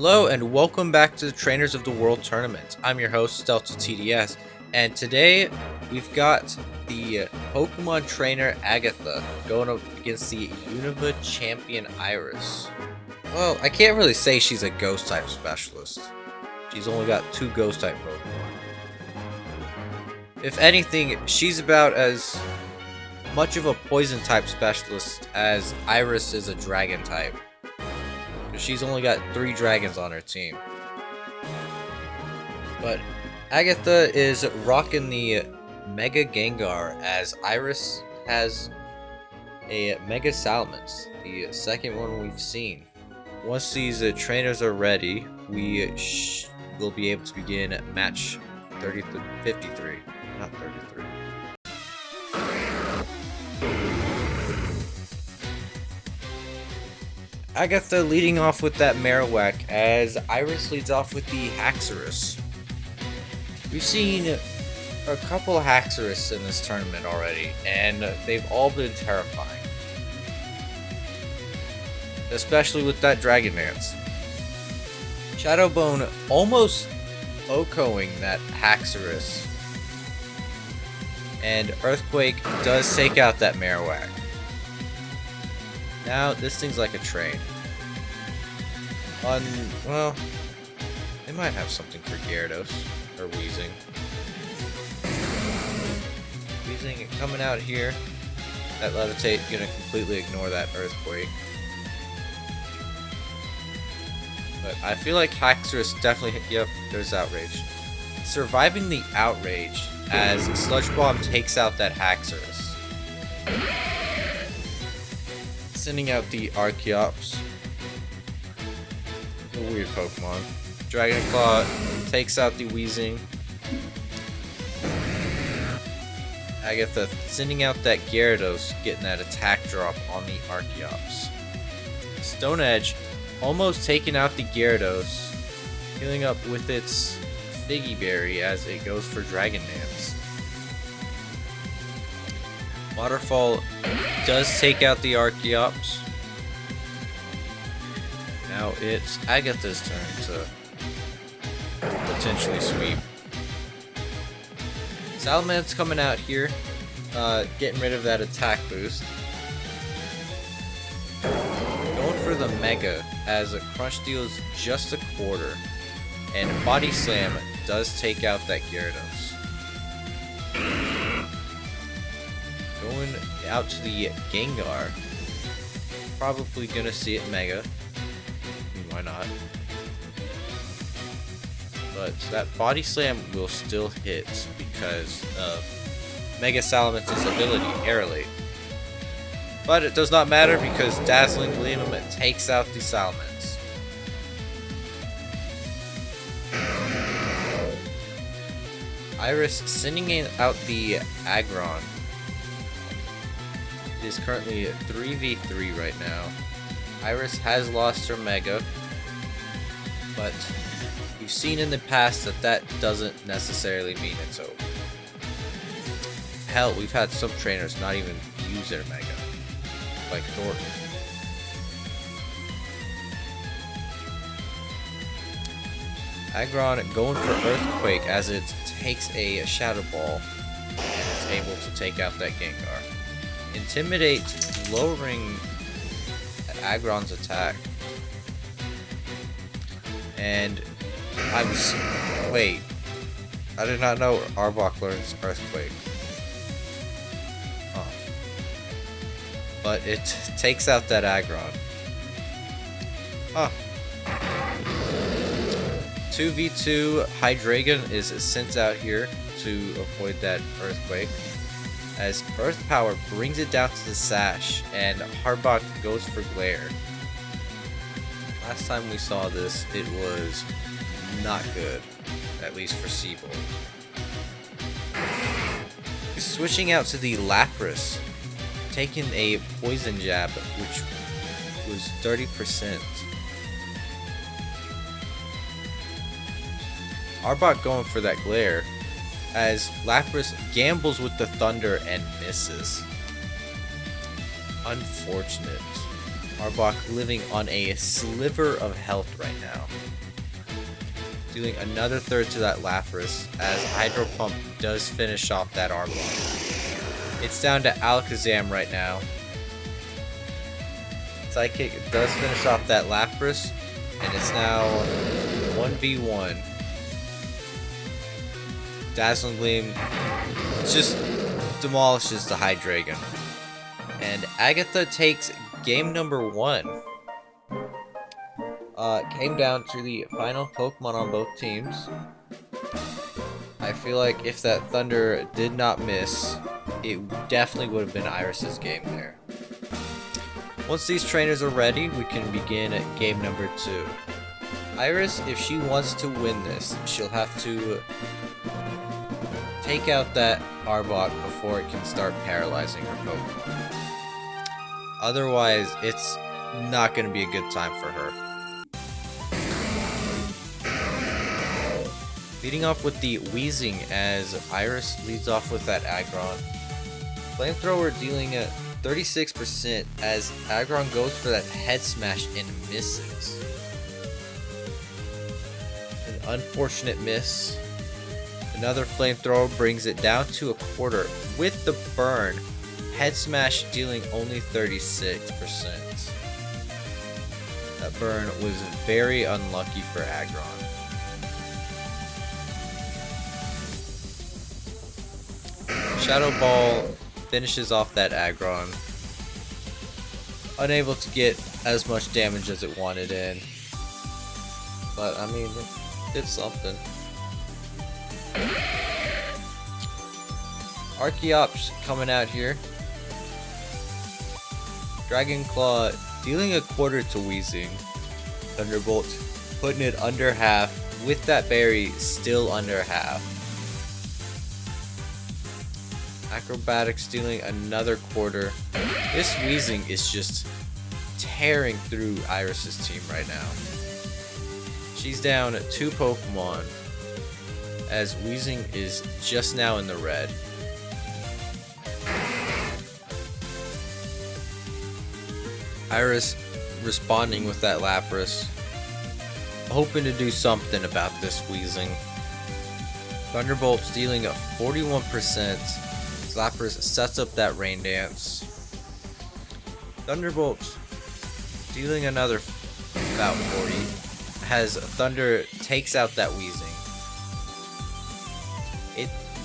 Hello and welcome back to the Trainers of the World Tournament. I'm your host, DeltaTDS, and today we've got the Pokemon trainer Agatha going up against the Unova champion Iris. Well, I can't really say she's a ghost type specialist. She's only got 2 ghost type Pokemon. If anything, she's about as much of a poison type specialist as Iris is a dragon type. She's only got 3 dragons on her team. But Agatha is rocking the Mega Gengar as Iris has a Mega Salamence, the second one we've seen. Once these trainers are ready, we will be able to begin match 53, not 33. Agatha leading off with that Marowak as Iris leads off with the Haxorus. We've seen a couple Haxorus in this tournament already, and they've all been terrifying. Especially with that Dragon Dance. Shadowbone almost OHKOing that Haxorus. And Earthquake does take out that Marowak. Now, this thing's like a train. Well, they might have something for Gyarados, or Weezing. Weezing coming out here. That Levitate gonna completely ignore that Earthquake. But I feel like Haxorus definitely, yep, there's Outrage. Surviving the Outrage as Sludge Bomb takes out that Haxorus. Sending out the Archeops. A weird Pokemon. Dragon Claw takes out the Weezing. Agatha sending out that Gyarados, getting that attack drop on the Archeops. Stone Edge almost taking out the Gyarados, healing up with its Figgy Berry as it goes for Dragon Dance. Waterfall does take out the Archeops. Now it's Agatha's turn to potentially sweep. Salamence coming out here, getting rid of that attack boost. Going for the Mega as a Crunch deals just a quarter. And Body Slam does take out that Gyarados. Going out to the Gengar. Probably gonna see it Mega. Why not? But that Body Slam will still hit because of Mega Salamance's ability, Aerolate. But it does not matter because Dazzling Gleam takes out the Salamence. Iris sending out the Aggron. It is currently 3v3 right now. Iris has lost her Mega, but we've seen in the past that doesn't necessarily mean it's over. Hell, we've had some trainers not even use their Mega, like Thornton. Aggron going for Earthquake as it takes a Shadow Ball and is able to take out that Gengar. Intimidate, lowering Aggron's attack. And wait, I did not know Arbok learns Earthquake. Huh. But it takes out that Aggron. Huh. 2v2 Hydreigon is sent out here to avoid that Earthquake. As Earth Power brings it down to the Sash, and Arbok goes for Glare. Last time we saw this, it was not good, at least for Seabolt. Switching out to the Lapras, taking a Poison Jab, which was 30%. Arbok going for that Glare, as Lapras gambles with the Thunder and misses. Unfortunate. Arbok living on a sliver of health right now. Dealing another third to that Lapras as Hydro Pump does finish off that Arbok. It's down to Alakazam right now. Psychic does finish off that Lapras, and it's now 1v1. Dazzling Gleam just demolishes the Hydreigon. And Agatha takes game number 1. Came down to the final Pokemon on both teams. I feel like if that Thunder did not miss, it definitely would have been Iris's game there. Once these trainers are ready, we can begin game number 2. Iris, if she wants to win this, she'll have to take out that Arbok before it can start paralyzing her Pokemon. Otherwise, it's not going to be a good time for her. Leading off with the Weezing as Iris leads off with that Aggron. Flamethrower dealing at 36% as Aggron goes for that head smash and misses. An unfortunate miss. Another Flamethrower brings it down to a quarter with the burn. Head smash dealing only 36%. That burn was very unlucky for Aggron. Shadow Ball finishes off that Aggron. Unable to get as much damage as it wanted in. But I mean, it did something. Archeops coming out here. Dragon Claw dealing a quarter to Weezing. Thunderbolt putting it under half with that berry still under half. Acrobatics dealing another quarter. This Weezing is just tearing through Iris's team right now. She's down 2 Pokemon as Weezing is just now in the red. Iris responding with that Lapras, hoping to do something about this Weezing. Thunderbolt's dealing a 41%. Lapras sets up that Rain Dance. Thunderbolt dealing another about 40 as Thunder takes out that Weezing.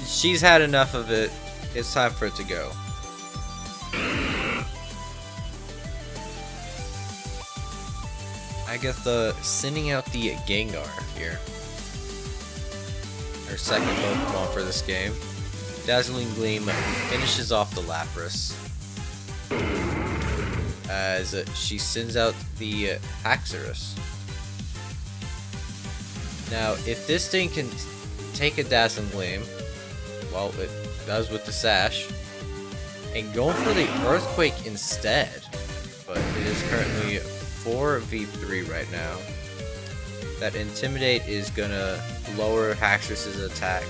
She's had enough of it. It's time for it to go. Agatha sending out the Gengar here. Her second Pokemon for this game. Dazzling Gleam finishes off the Lapras as she sends out the Haxorus. Now, if this thing can take a Dazzling Gleam, well, it does with the Sash, and going for the Earthquake instead, but it is currently 4v3 right now. That Intimidate is gonna lower Haxorus's attack.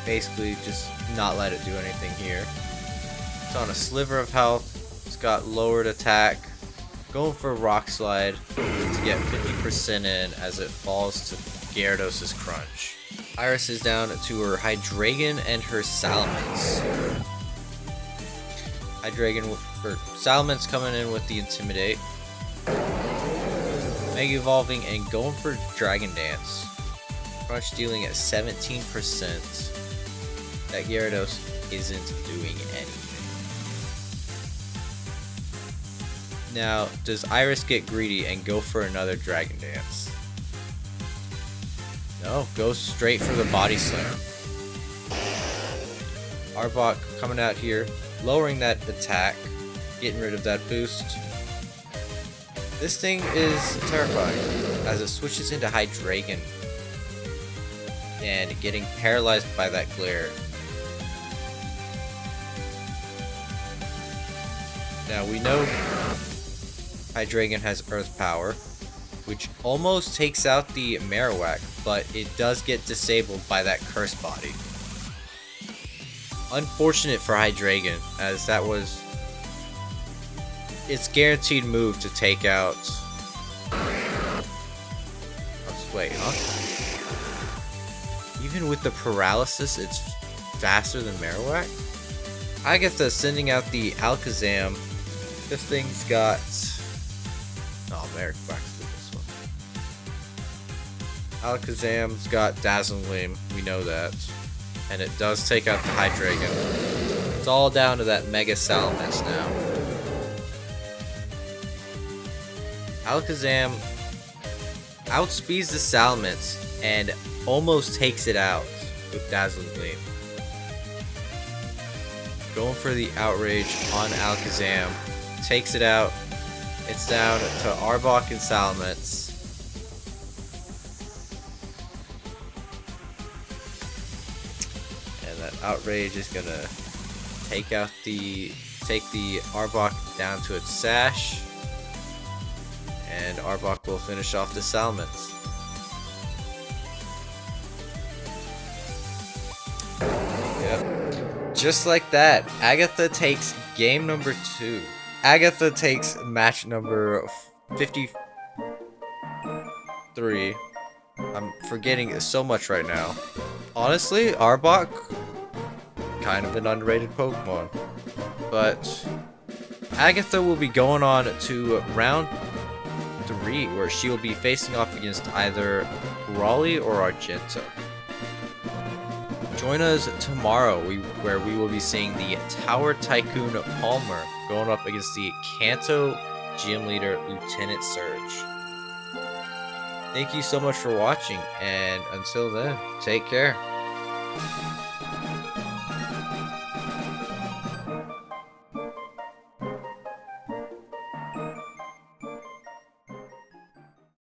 Basically just not let it do anything here. It's on a sliver of health. It's got lowered attack. Going for Rock Slide to get 50% in as it falls to Gyarados' Crunch. Iris is down to her Hydreigon and her Salamence. Salamence coming in with the Intimidate. Mega Evolving and going for Dragon Dance. Crunch dealing at 17%. That Gyarados isn't doing anything. Now, does Iris get greedy and go for another Dragon Dance? No, goes straight for the Body Slam. Arbok coming out here, lowering that attack, getting rid of that boost. This thing is terrifying as it switches into Hydreigon and getting paralyzed by that glare. Now we know Hydreigon has Earth Power, which almost takes out the Marowak, but it does get disabled by that Curse Body. Unfortunate for Hydreigon, as that was it's guaranteed move to take out. Let's wait, huh? Even with the paralysis, it's faster than Marowak. Agatha sending out the Alakazam. This thing's got. Oh, Marowak's with this one. Alakazam's got Dazzling Gleam. We know that, and it does take out the Hydreigon. It's all down to that Mega Salamence now. Alakazam outspeeds the Salamence and almost takes it out with Dazzling Gleam. Going for the Outrage on Alakazam. Takes it out. It's down to Arbok and Salamence. And that Outrage is gonna take the Arbok down to its Sash. And Arbok will finish off the Salamence. Yep. Just like that, Agatha takes game number 2. Agatha takes match number 53. I'm forgetting so much right now. Honestly, Arbok, kind of an underrated Pokemon. But Agatha will be going on to round 3, where she will be facing off against either Raleigh or Argenta. Join us tomorrow, where we will be seeing the Tower Tycoon Palmer going up against the Kanto Gym Leader Lieutenant Surge. Thank you so much for watching, and until then, take care.